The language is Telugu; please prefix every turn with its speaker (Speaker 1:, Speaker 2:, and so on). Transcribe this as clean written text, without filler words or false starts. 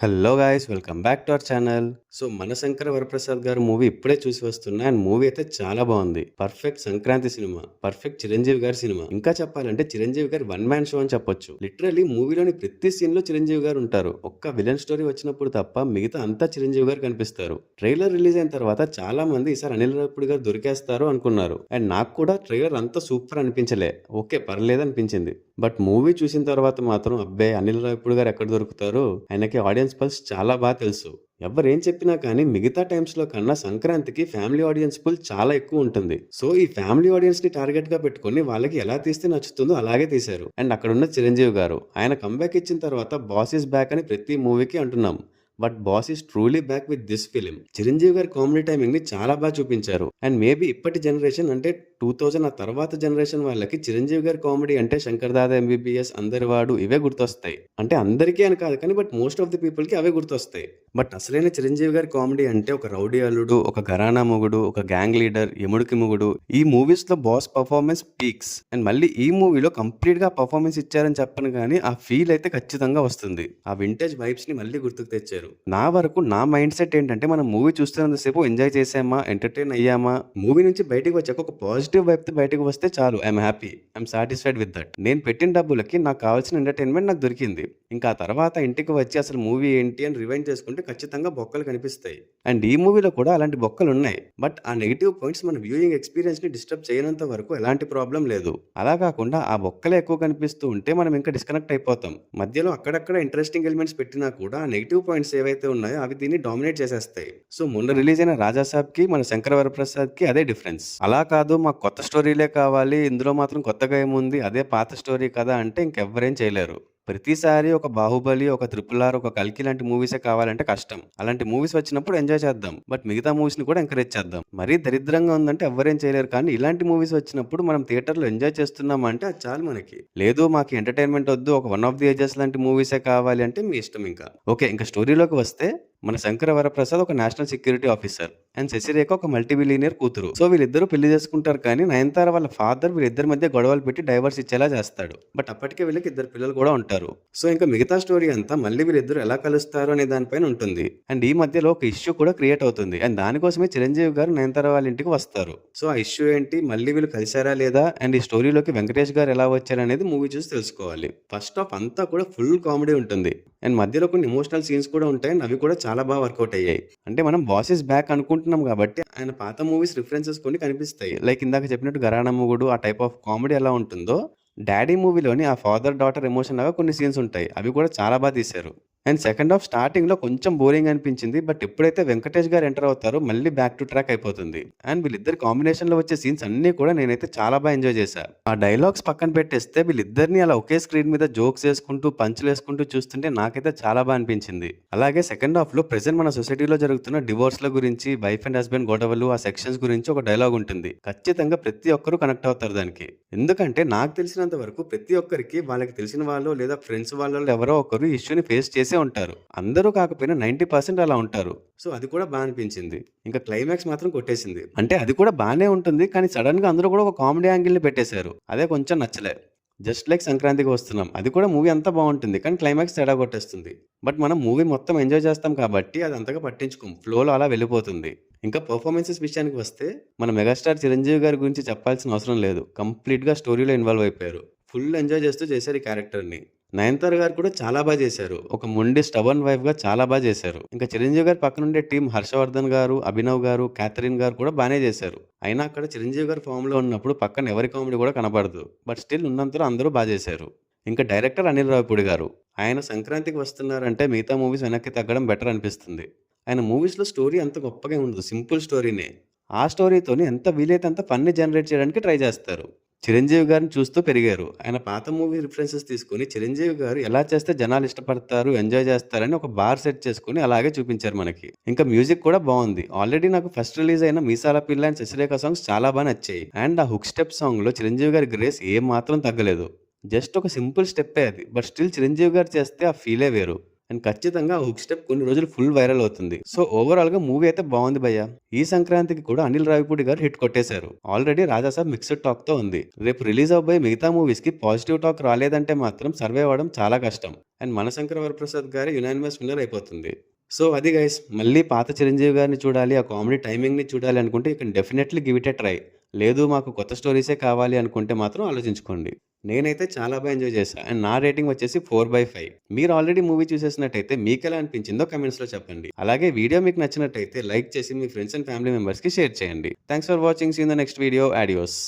Speaker 1: Hello guys, welcome back to our channel. So మన శంకర వరప్రసాద్ గారు మూవీ ఇప్పుడే చూసి వస్తున్నా. అండ్ మూవీ అయితే చాలా బాగుంది. Perfect Sankranti cinema, perfect Chiranjeevi గారి సినిమా. ఇంకా చెప్పాలంటే చిరంజీవి గారి వన్ మ్యాన్ షో అని చెప్పొచ్చు. లిటరలీ మూవీలోని ప్రతి సీన్ లో చిరంజీవి గారు ఉంటారు. ఒక్క విలన్ స్టోరీ వచ్చినప్పుడు తప్ప మిగతా అంతా చిరంజీవి గారు కనిపిస్తారు. ట్రైలర్ రిలీజ్ అయిన తర్వాత చాలా మంది ఈసారి అనిల్ రావిపూడి గారు దొరికేస్తారు అనుకున్నారు. అండ్ నాకు కూడా ట్రైలర్ అంతా సూపర్ అనిపించలే, ఓకే పర్లేదు అనిపించింది. బట్ మూవీ చూసిన తర్వాత మాత్రం అబ్బే అనిల్ రావిపూడి గారు ఎక్కడ దొరుకుతారు, ఆయనకి ఆడియన్స్ పల్స్ చాలా బాగా తెలుసు. ఎవరేం చెప్పినా కానీ మిగతా టైమ్స్ లో కన్నా సంక్రాంతికి ఫ్యామిలీ ఆడియన్స్ పుల్ చాలా ఎక్కువ ఉంటుంది. సో ఈ ఫ్యామిలీ ఆడియన్స్ ని టార్గెట్ గా పెట్టుకుని వాళ్ళకి ఎలా తీస్తే నచ్చుతుందో అలాగే తీశారు. అండ్ అక్కడ ఉన్న చిరంజీవి గారు ఆయన కంబ్యాక్ ఇచ్చిన తర్వాత బాస్ ఇస్ బ్యాక్ అని ప్రతి మూవీకి అంటున్నాం. But boss is truly back with this film. Chiranjeevi గారి కామెడీ టైమింగ్ ని చాలా బాగా చూపించారు. అండ్ మేబీ ఇప్పటి జనరేషన్ అంటే 2000 ఆ తర్వాత జనరేషన్ వాళ్ళకి చిరంజీవి గారి కామెడీ అంటే శంకర్ దాదా ఎంబీబీఎస్, అందరివాడు ఇవే గుర్తొస్తాయి. అంటే అందరికీ అని కాదు కానీ but most of the people కి అవే గుర్తొస్తాయి. బట్ అసలైన చిరంజీవి గారి కామెడీ అంటే ఒక రౌడీ అల్లుడు, ఒక ఘరానా మొగుడు, ఒక గ్యాంగ్ లీడర్, యముడికి మొగుడు. ఈ మూవీస్ లో బాస్ పర్ఫార్మెన్స్ పీక్స్. అండ్ మళ్ళీ ఈ మూవీలో కంప్లీట్ గా పర్ఫార్మెన్స్ ఇచ్చారని చెప్పను కానీ ఆ ఫీల్ అయితే ఖచ్చితంగా వస్తుంది. ఆ వింటేజ్ వైబ్స్ ని మళ్ళీ గుర్తుకు తెచ్చారు. నా వరకు నా మైండ్ సెట్ ఏంటంటే మనం మూవీ చూస్తున్నంతసేపు ఎంజాయ్ చేసామా, ఎంటర్టైన్ అయ్యామా, మూవీ నుంచి బయటకు వచ్చాక ఒక పాజిటివ్ వైబ్ తో బయటకు వస్తే చాలు. I'm happy, I'm satisfied with that. నేను పెట్టిన డబ్బులకి నాకు కావాల్సిన ఎంటర్టైన్మెంట్ నాకు దొరికింది. ఇంకా ఆ తర్వాత ఇంటికి వచ్చి అసలు మూవీ ఏంటి అని రివైండ్ చేసుకుంటే ఖచ్చితంగా బొక్కలు కనిపిస్తాయి. అండ్ ఈ మూవీలో కూడా అలాంటి బొక్కలు ఉన్నాయి. బట్ ఆ నెగిటివ్ పాయింట్స్ మన వ్యూయింగ్ ఎక్స్పీరియన్స్ ని డిస్టర్బ్ చేయనంత వరకు ఎలాంటి ప్రాబ్లం లేదు. అలా కాకుండా ఆ బొక్కలే ఎక్కువ కనిపిస్తూ ఉంటే మనం ఇంకా డిస్కనెక్ట్ అయిపోతాం. మధ్యలో అక్కడక్కడ ఇంట్రెస్టింగ్ ఎలిమెంట్స్ పెట్టినా కూడా ఆ నెగిటివ్ పాయింట్స్ ఏవైతే ఉన్నాయో అవి దీన్ని డామినేట్ చేసేస్తాయి. సో మొన్న రిలీజ్ అయిన రాజాసాబ్ కి మన శంకర వరప్రసాద్ కి అదే డిఫరెన్స్. అలా కాదు మాకు కొత్త స్టోరీలే కావాలి, ఇందులో మాత్రం కొత్తగా ఏముంది, అదే పాత స్టోరీ కదా అంటే ఇంకెవ్వరేం చేయలేరు. ప్రతిసారి ఒక బాహుబలి, ఒక ట్రిపుల్ ఆర్, ఒక కల్కి లాంటి మూవీసే కావాలంటే కష్టం. అలాంటి మూవీస్ వచ్చినప్పుడు ఎంజాయ్ చేద్దాం, బట్ మిగతా మూవీస్ ని కూడా ఎంకరేజ్ చేద్దాం. మరీ దరిద్రంగా ఉందంటే ఎవ్వరేం చేయలేరు. కానీ ఇలాంటి మూవీస్ వచ్చినప్పుడు మనం థియేటర్లో ఎంజాయ్ చేస్తున్నాం అంటే అది చాలు మనకి. లేదు మాకు ఎంటర్టైన్మెంట్ వద్దు, ఒక వన్ ఆఫ్ ది ఏజెస్ లాంటి మూవీసే కావాలి అంటే మీ ఇష్టం. ఇంకా ఓకే, ఇంకా స్టోరీలోకి వస్తే మన శంకర వరప్రసాద్ ఒక national security officer and Shashirekha ఒక మల్టీ బిలియనియర్ కూతురు. సో వీళ్ళిద్దరూ పెళ్లి చేసుకుంటారు. కానీ నయనతార వాళ్ళ ఫాదర్ వీళ్ళిద్దరి మధ్య గొడవలు పెట్టి డైవర్స్ ఇచ్చేలా చేస్తాడు. బట్ అప్పటికే వీళ్ళకి ఇద్దరు పిల్లలు కూడా ఉంటారు. సో ఇంకా మిగతా స్టోరీ అంతా మళ్ళీ వీళ్ళిద్దరు ఎలా కలుస్తారు అనే దానిపైన ఉంటుంది. అండ్ ఈ మధ్యలో ఒక ఇష్యూ కూడా క్రియేట్ అవుతుంది. అండ్ దానికోసమే చిరంజీవి గారు నయనతార వాళ్ళ ఇంటికి వస్తారు. సో ఆ ఇష్యూ ఏంటి, మళ్ళీ వీళ్ళు కలిసారా లేదా, అండ్ ఈ స్టోరీలోకి వెంకటేష్ గారు ఎలా వచ్చారు అనేది మూవీ చూసి తెలుసుకోవాలి. ఫస్ట్ హాఫ్ అంతా కూడా ఫుల్ కామెడీ ఉంటుంది. అండ్ మధ్యలో కొన్ని ఎమోషనల్ సీన్స్ కూడా ఉంటాయి. అండ్ అవి కూడా చాలా బాగా వర్కౌట్ అయ్యాయి. అంటే మనం బాస్ ఇస్ బ్యాక్ అనుకుంటున్నాం కాబట్టి ఆయన పాత మూవీస్ రిఫరెన్సెస్ కొన్ని కనిపిస్తాయి. లైక్ ఇందాక చెప్పినట్టు ఘరానా మొగుడు ఆ టైప్ ఆఫ్ కామెడీ ఎలా ఉంటుందో, డాడీ మూవీలోని ఆ ఫాదర్ డాటర్ ఎమోషన్ లాగా కొన్ని సీన్స్ ఉంటాయి. అవి కూడా చాలా బాగా తీశారు. అండ్ సెకండ్ హాఫ్ స్టార్టింగ్ లో కొంచెం బోరింగ్ అనిపించింది. బట్ ఎప్పుడైతే వెంకటేష్ గారు ఎంటర్ అవుతారో మళ్ళీ బ్యాక్ టు ట్రాక్ అయిపోతుంది. అండ్ వీళ్ళిద్దరు కాంబినేషన్ లో వచ్చే సీన్స్ అన్ని కూడా నేనైతే చాలా బాగా ఎంజాయ్ చేశాను. ఆ డైలాగ్స్ పక్కన పెట్టేస్తే వీళ్ళిద్దరిని అలా ఒకే స్క్రీన్ మీద జోక్స్ వేసుకుంటూ పంచులు వేసుకుంటూ చూస్తుంటే నాకైతే చాలా బాగా అనిపించింది. అలాగే సెకండ్ హాఫ్ లో ప్రెసెంట్ మన సొసైటీలో జరుగుతున్న డివోర్స్ల గురించి, వైఫ్ అండ్ హస్బెండ్ గొడవలు, ఆ సెక్షన్స్ గురించి ఒక డైలాగ్ ఉంటుంది. ఖచ్చితంగా ప్రతి ఒక్కరు కనెక్ట్ అవుతారు దానికి. ఎందుకంటే నాకు తెలిసినంత వరకు ప్రతి ఒక్కరికి వాళ్ళకి తెలిసిన వాళ్ళు లేదా ఫ్రెండ్స్ వాళ్ళలో ఎవరో ఒకరు ఇష్యూని ఫేస్ చేసే ఉంటారు. అందరూ కాకపోయినా 90% అలా ఉంటారు. సో అది కూడా బాగా అనిపించింది. ఇంకా క్లైమాక్స్ మాత్రం కొట్టేసింది. అంటే అది కూడా బాగానే ఉంటుంది కానీ సడన్ గా అందరూ కూడా ఒక కామెడీ యాంగిల్ ని పెట్టేశారు. అదే కొంచెం నచ్చలే. జస్ట్ లైక్ సంక్రాంతికి వస్తున్నాం, అది కూడా మూవీ అంతా బాగుంటుంది కానీ క్లైమాక్స్ తేడా కొట్టేస్తుంది. బట్ మనం మూవీ మొత్తం ఎంజాయ్ చేస్తాం కాబట్టి అది అంతగా పట్టించుకోం, ఫ్లోలో అలా వెళ్ళిపోతుంది. ఇంకా పర్ఫార్మెన్సెస్ విషయానికి వస్తే మన మెగాస్టార్ చిరంజీవి గారి గురించి చెప్పాల్సిన అవసరం లేదు. కంప్లీట్ గా స్టోరీలో ఇన్వాల్వ్ అయిపోయారు. ఫుల్ ఎంజాయ్ చేస్తూ చేశారు ఈ క్యారెక్టర్ని. నయనతార గారు కూడా చాలా బాగా చేశారు. ఒక మొండి స్టబర్న్ వైఫ్ గా చాలా బాగా చేశారు. ఇంకా చిరంజీవి గారి పక్కన ఉండే టీం హర్షవర్ధన్ గారు, అభినవ్ గారు, క్యాథరిన్ గారు కూడా బాగానే చేశారు. అయినా అక్కడ చిరంజీవి గారు ఫామ్ లో ఉన్నప్పుడు పక్కన ఎవరి కామెడీ కూడా కనబడదు. బట్ స్టిల్ ఉన్నంతలో అందరూ బాగా చేశారు. ఇంకా డైరెక్టర్ అనిల్ రావిపూడి గారు, ఆయన సంక్రాంతికి వస్తున్నారంటే మిగతా మూవీస్ వెనక్కి తగ్గడం బెటర్ అనిపిస్తుంది. ఆయన మూవీస్ లో స్టోరీ అంత గొప్పగా ఉండదు, సింపుల్ స్టోరీనే. ఆ స్టోరీతోని ఎంత వీలైతే అంత ఫన్ని జనరేట్ చేయడానికి ట్రై చేస్తారు. చిరంజీవి గారిని చూస్తూ పెరిగారు. ఆయన పాత మూవీ రిఫరెన్సెస్ తీసుకొని చిరంజీవి గారు ఎలా చేస్తే జనాలు ఇష్టపడతారు, ఎంజాయ్ చేస్తారని ఒక బార్ సెట్ చేసుకుని అలాగే చూపించారు మనకి. ఇంకా మ్యూజిక్ కూడా బాగుంది. ఆల్రెడీ నాకు ఫస్ట్ రిలీజ్ అయిన మీసాల పిల్ల అండ్ శశిరేఖ సాంగ్స్ చాలా బాగా నచ్చాయి. అండ్ ఆ హుక్ స్టెప్ సాంగ్ లో చిరంజీవి గారి గ్రేస్ ఏం మాత్రం తగ్గలేదు. జస్ట్ ఒక సింపుల్ స్టెప్పే అది, బట్ స్టిల్ చిరంజీవి గారు చేస్తే ఆ ఫీలే వేరు. అండ్ ఖచ్చితంగా ఆ హుక్ స్టెప్ కొన్ని రోజులు ఫుల్ వైరల్ అవుతుంది. సో ఓవరాల్ గా మూవీ అయితే బాగుంది భయ్య. ఈ సంక్రాంతికి కూడా అనిల్ రావిపూడి గారు హిట్ కొట్టేశారు. ఆల్రెడీ రాజాసాబ్ మిక్స్డ్ టాక్ తో ఉంది. రేపు రిలీజ్ అవబోయే మిగతా మూవీస్ కి పాజిటివ్ టాక్ రాలేదంటే మాత్రం సర్వే అవ్వడం చాలా కష్టం. అండ్ మనశంకర వరప్రసాద్ గారి యునానిమస్ విన్నర్ అయిపోతుంది. సో అది గైస్, మళ్ళీ పాత చిరంజీవి గారిని చూడాలి, ఆ కామెడీ టైమింగ్ని చూడాలి అనుకుంటే you can definitely give it a try. లేదు మాకు కొత్త స్టోరీసే కావాలి అనుకుంటే మాత్రం ఆలోచించుకోండి. నేనైతే చాలా బాగా ఎంజాయ్ చేశాను. అండ్ నా రేటింగ్ వచ్చేసి 4/5. మీరు ఆల్రెడీ మూవీ చూసేసినట్టయితే మీకు ఎలా అనిపించిందో కమెంట్స్లో చెప్పండి. అలాగే వీడియో మీకు నచ్చినట్టయితే లైక్ చేసి మీ ఫ్రెండ్స్ అండ్ ఫ్యామిలీ మెంబర్స్కి షేర్ చేయండి. Thanks for watching. See in the next video. Audios.